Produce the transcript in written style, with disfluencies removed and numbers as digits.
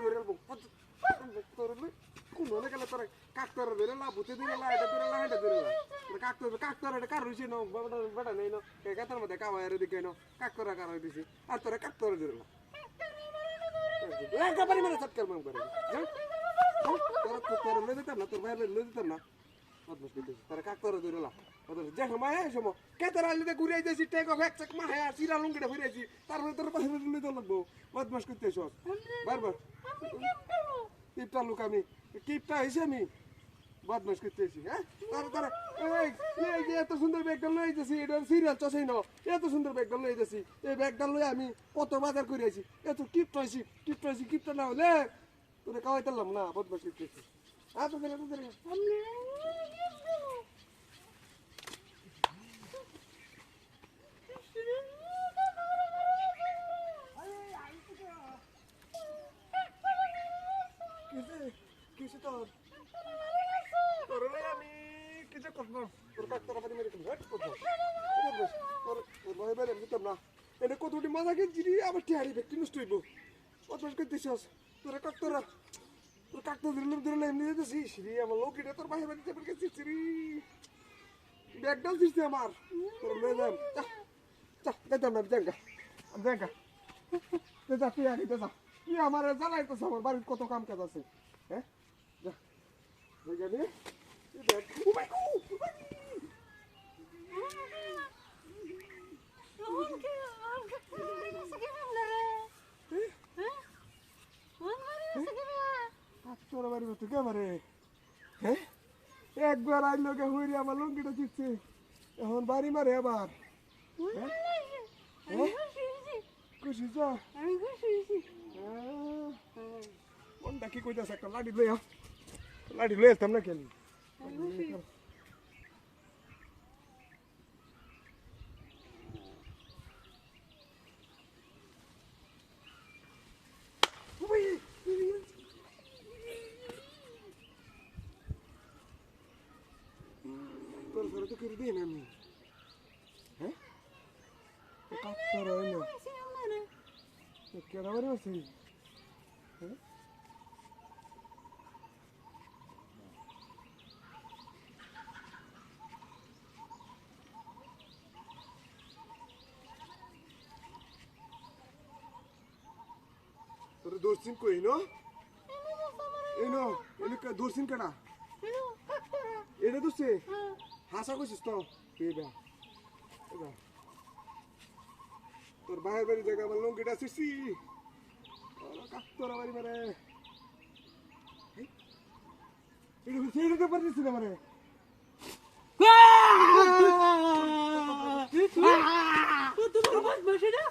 ধরে কোন হলে গেলে তোর কাকতর ধরে লা বুতে দিলে লা এটা ধরে লা এটা ধরে লা কাকতর এটা কার হইছে না বেটা নেই না গাতার মধ্যে কাওয়ার দিকে না কাকতর কার হই দিছি আর তোর কাকতর ধরে লা লাগা পারি মানে সটকার মাং করে তোর লই দিতাম না তোর ভাই লই দিতাম না বদমাশ দিতেছি তোর কাকতর ধরে লা বদমাশ যে সময় এই সময় কেতার আলিতে ঘুরে যাইছি টেক অফ এক চেক মাহে সিরা লুঙ্গিটা ফিরেছি তারপরে তোর পাশে লই তো লাগবো বদমাশ করতেছ বারবার কিপটা লোক আমি কিপটা হইছে আমি বদমাশ করতেছি হ্যাঁ তার এই এত সুন্দর ব্যাগটা লই যাচ্ছি এটা সিরিয়াল চসেই না এত সুন্দর ব্যাগটা লই যাচ্ছি এই ব্যাগটা লই আমি কত বাজার করে আছি এত কিপটা না হলে তোরে খাওয়াইতাম না বদমাশ করতেছি কিছু তোর আমি কিছু করবো তোর কাকতারা পানি মেরে করবো তোর ভয় বেড়ে দিতাম না এটা কতটি মজা কিনছি আবার টিহারি ব্যক্তি নষ্ট হইব বদমাশ করতেছিস তোর কাকতারা তোর কাকতা ধরলে এমনি যেতেছি শ্রী আমার লোক এটা তোর বাইরে বাড়িতে আমার কাছে শ্রী ব্যাগটাও দিচ্ছি আমার তোর লয়ে যাম যাইতাম না জাঙ্গা যা তুই আগে যা তুই আমার জ্বালাইতেছ আমার বাড়ির কত কাম কাজ আছে হ্যাঁ যা জানি তোর বাড়ি মতো কেবারে হ্যাঁ একবার আইলো গে হইরে আমার লঙ্গিটা চিচ্ছে এখন বাড়ি মারে আবার খুশি যা কোনটা কি কইতাছে একটা লাডি লই আসতাম না কেন তোর ঘরে তো করে দিই না আমি হ্যাঁ কাকতার হয় না কেডা বাড়ি আছে হ্যাঁ তোর দর্শন কই ন এনো দর্শন কেডা এটা দোষে হাসা কইছিস তো এবা তোর ভাইয়ের বাড়ি জায়গা আমার লঙ্গিটা আসিসি কাকতরা বাড়ি মারে এটা হচ্ছে এটা তো পারছিস না মানে তুই বস বসে না